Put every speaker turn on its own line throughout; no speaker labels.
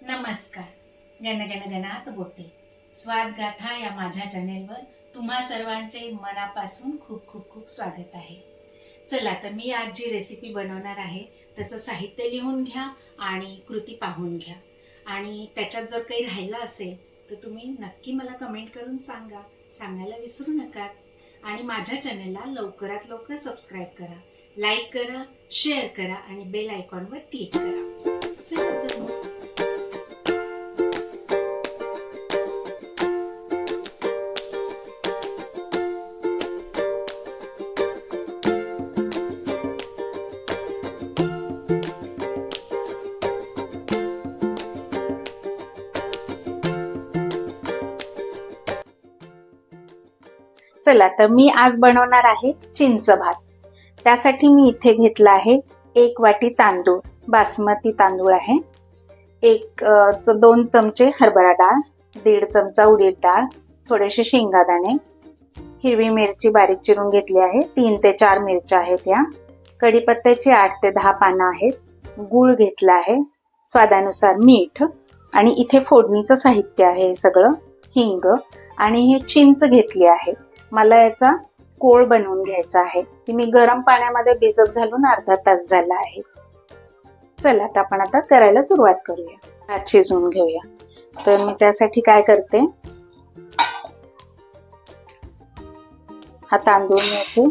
नमस्कार. गणगण गणात बोलते. स्वाद गाथा या माझ्या चॅनेलवर तुम्हा सर्वांचे मनापासून खूप खूप खूप स्वागत आहे. चला तर मी आज जी रेसिपी बनवणार आहे त्याचं साहित्य लिहून घ्या आणि कृती पाहून घ्या. आणि त्याच्यात जर काही राहिलं असेल तर तुम्ही नक्की मला कमेंट करून सांगायला विसरू नका. आणि माझ्या चॅनेलला लवकरात लवकर सबस्क्राईब करा, लाईक करा, शेअर करा आणि बेल आयकॉनवर क्लिक करा. चला तर मग.
चला तर मी आज बनवणार आहे चिंच भात. त्यासाठी मी इथे घेतला आहे 1 वाटी तांदूळ, बासमती तांदूळ आहे. 2 चमचे हरभरा डाळ, 1.5 चमचा उडीद डाळ, थोडेसे शेंगादाणे, हिरवी मिरची बारीक चिरून घेतली आहे, 3 ते 4 मिरच्या आहेत या, कढीपत्त्याची 8 ते 10 पानं आहेत, गूळ घेतला आहे, स्वादानुसार मीठ, आणि इथे फोडणीचं साहित्य आहे हे सगळं, हिंग, आणि ही चिंच घेतली आहे. मला याचा कोळ बनवून घ्यायचा आहे. ती मी गरम पाण्यामध्ये भिजत घालून अर्धा तास झाला आहे. चला तर आपण आता करायला सुरुवात करूया. भात शिजवून घेऊया. तर मी त्यासाठी काय करते, हा तांदूळ मी इथे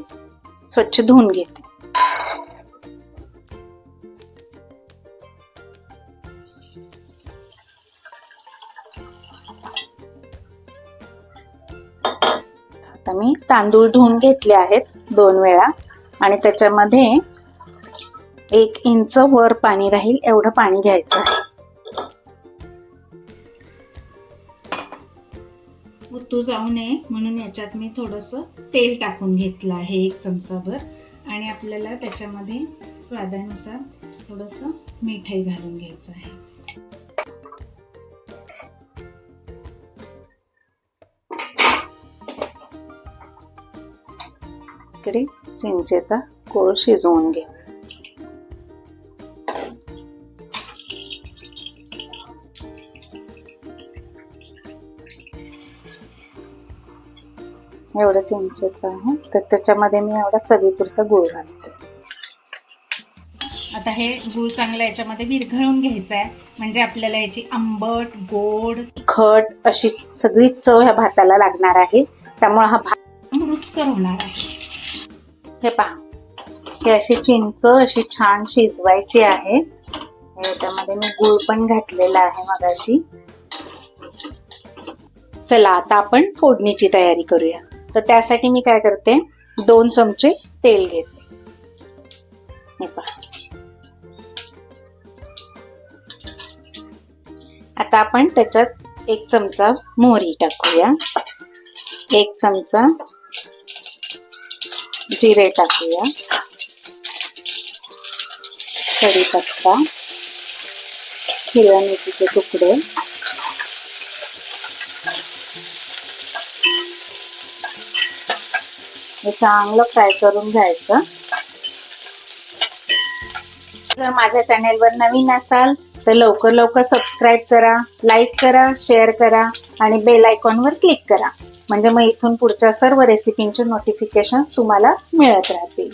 स्वच्छ धुवून घेते. आता मी तांदूळ धुवून घेतले आहेत 2 वेळा, आणि त्याच्यामध्ये 1 इंच वर पाणी राहील एवढं पाणी घ्यायचं आहे.
उतू जाऊ नये म्हणून याच्यात मी थोडंसं तेल टाकून घेतलं आहे 1 चमचाभर, आणि आपल्याला त्याच्यामध्ये स्वादानुसार थोडंसं मीठही घालून घ्यायचं आहे.
इकडे चिंचेचा कोळ शिजवून घ्या. एवढं चिंचेचं आहे, तर त्याच्यामध्ये मी एवढा चवीपुरता गूळ घालते.
आता हे गूळ चांगला याच्यामध्ये विरघळून घ्यायचा आहे, म्हणजे आपल्याला याची आंबट, गोड,
तिखट अशी सगळी चव ह्या भाताला लागणार आहे. त्यामुळे हा भात
रुचकर होणार आहे.
हे पहा, ही अशी चिंच अशी छान शिजवायची आहे. याच्यामध्ये मी गूळ पण घातलेला आहे मगाशी. चला आता आपण फोडणीची तयारी करूया. तर त्यासाठी मी काय करते, 2 चमचे तेल घेते. हे पहा. आता आपण त्याच्यात 1 चमचा मोहरी टाकूया, 1 चमचा जिरे टाकूया, कढीपत्ता, हिरव्या मिरचीचे तुकडे, हे चांगलं फ्राय करून घ्यायचं. जर माझ्या चॅनेलवर नवीन असाल तर लवकर लवकर सबस्क्राईब करा, लाईक करा, शेअर करा आणि बेल आयकॉनवर क्लिक करा, म्हणजे मग इथून पुढच्या सर्व रेसिपींचे नोटिफिकेशन्स तुम्हाला मिळत राहतील.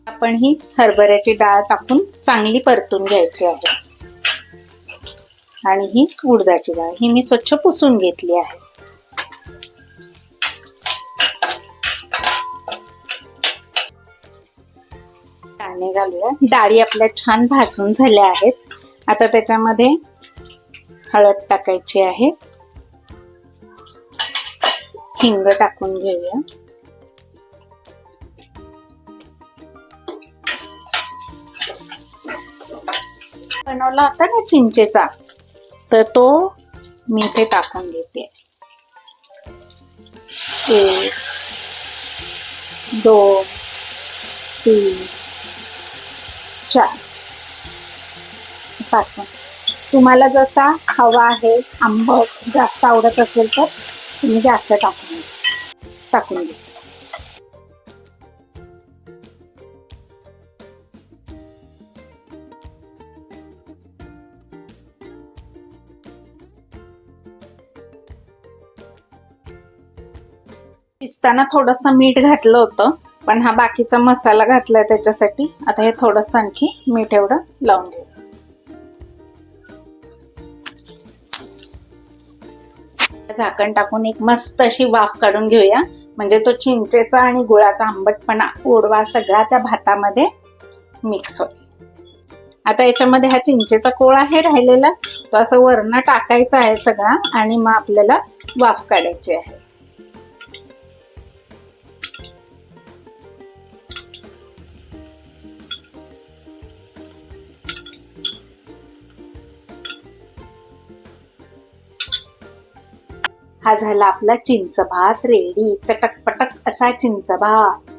आपण ही हरभऱ्याची डाळ टाकून चांगली परतून घ्यायची आहे, आणि ही उडदाची डाळ ही मी स्वच्छ पुसून घेतली आहे. दाणे घालूया. डाळी आपल्या छान भाजून झाल्या आहेत. आता त्याच्यामध्ये हळद टाकायची आहे, हिंग टाकून घेऊया, बनवला होता ना चिंचेचा, तर तो मी इथे टाकून घेते. 1 2 3 4 5. तुम्हाला जसा हवा आहे, आंबट जास्त आवडत असेल तर तुम्ही जास्त टाकून घ्या. शिजताना थोडंसं मीठ घातलं होतं, पण हा बाकीचा मसाला घातलाय त्याच्यासाठी आता हे थोडंसं आणखी मीठ एवढं लावून घेऊ. झाकण टाकून एक मस्त अशी वाफ काढून घेऊया, म्हणजे तो चिंचेचा आणि गुळाचा आंबटपणा ओढवा सगळा त्या भातामध्ये मिक्स होईल. आता याच्यामध्ये हा चिंचेचा कोळ आहे राहिलेला, तो असं वरनं टाकायचा आहे सगळा आणि मग आपल्याला वाफ काढायची आहे. हा झाला आपला चिंच भात रेडी. चटकपटक असा चिंच भात.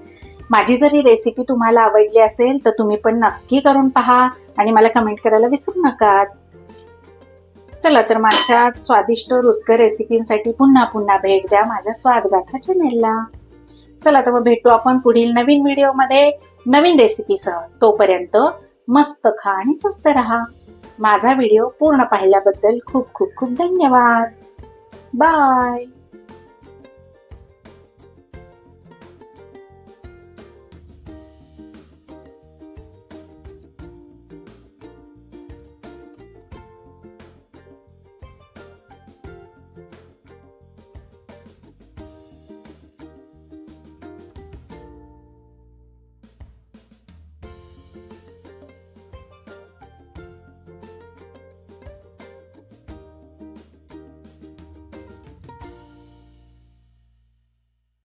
माझी जर ही रेसिपी तुम्हाला आवडली असेल तर तुम्ही पण नक्की करून पहा आणि मला कमेंट करायला विसरू नका. चला तर माझ्या स्वादिष्ट रुचकर रेसिपींसाठी पुन्हा पुन्हा भेट द्या माझ्या स्वादगाथा चॅनेलला. चला तर मग भेटू आपण पुढील नवीन व्हिडिओमध्ये नवीन रेसिपीसह. तोपर्यंत मस्त खा आणि स्वस्त राहा. माझा व्हिडिओ पूर्ण पाहिल्याबद्दल खूप खूप खूप धन्यवाद. बाय.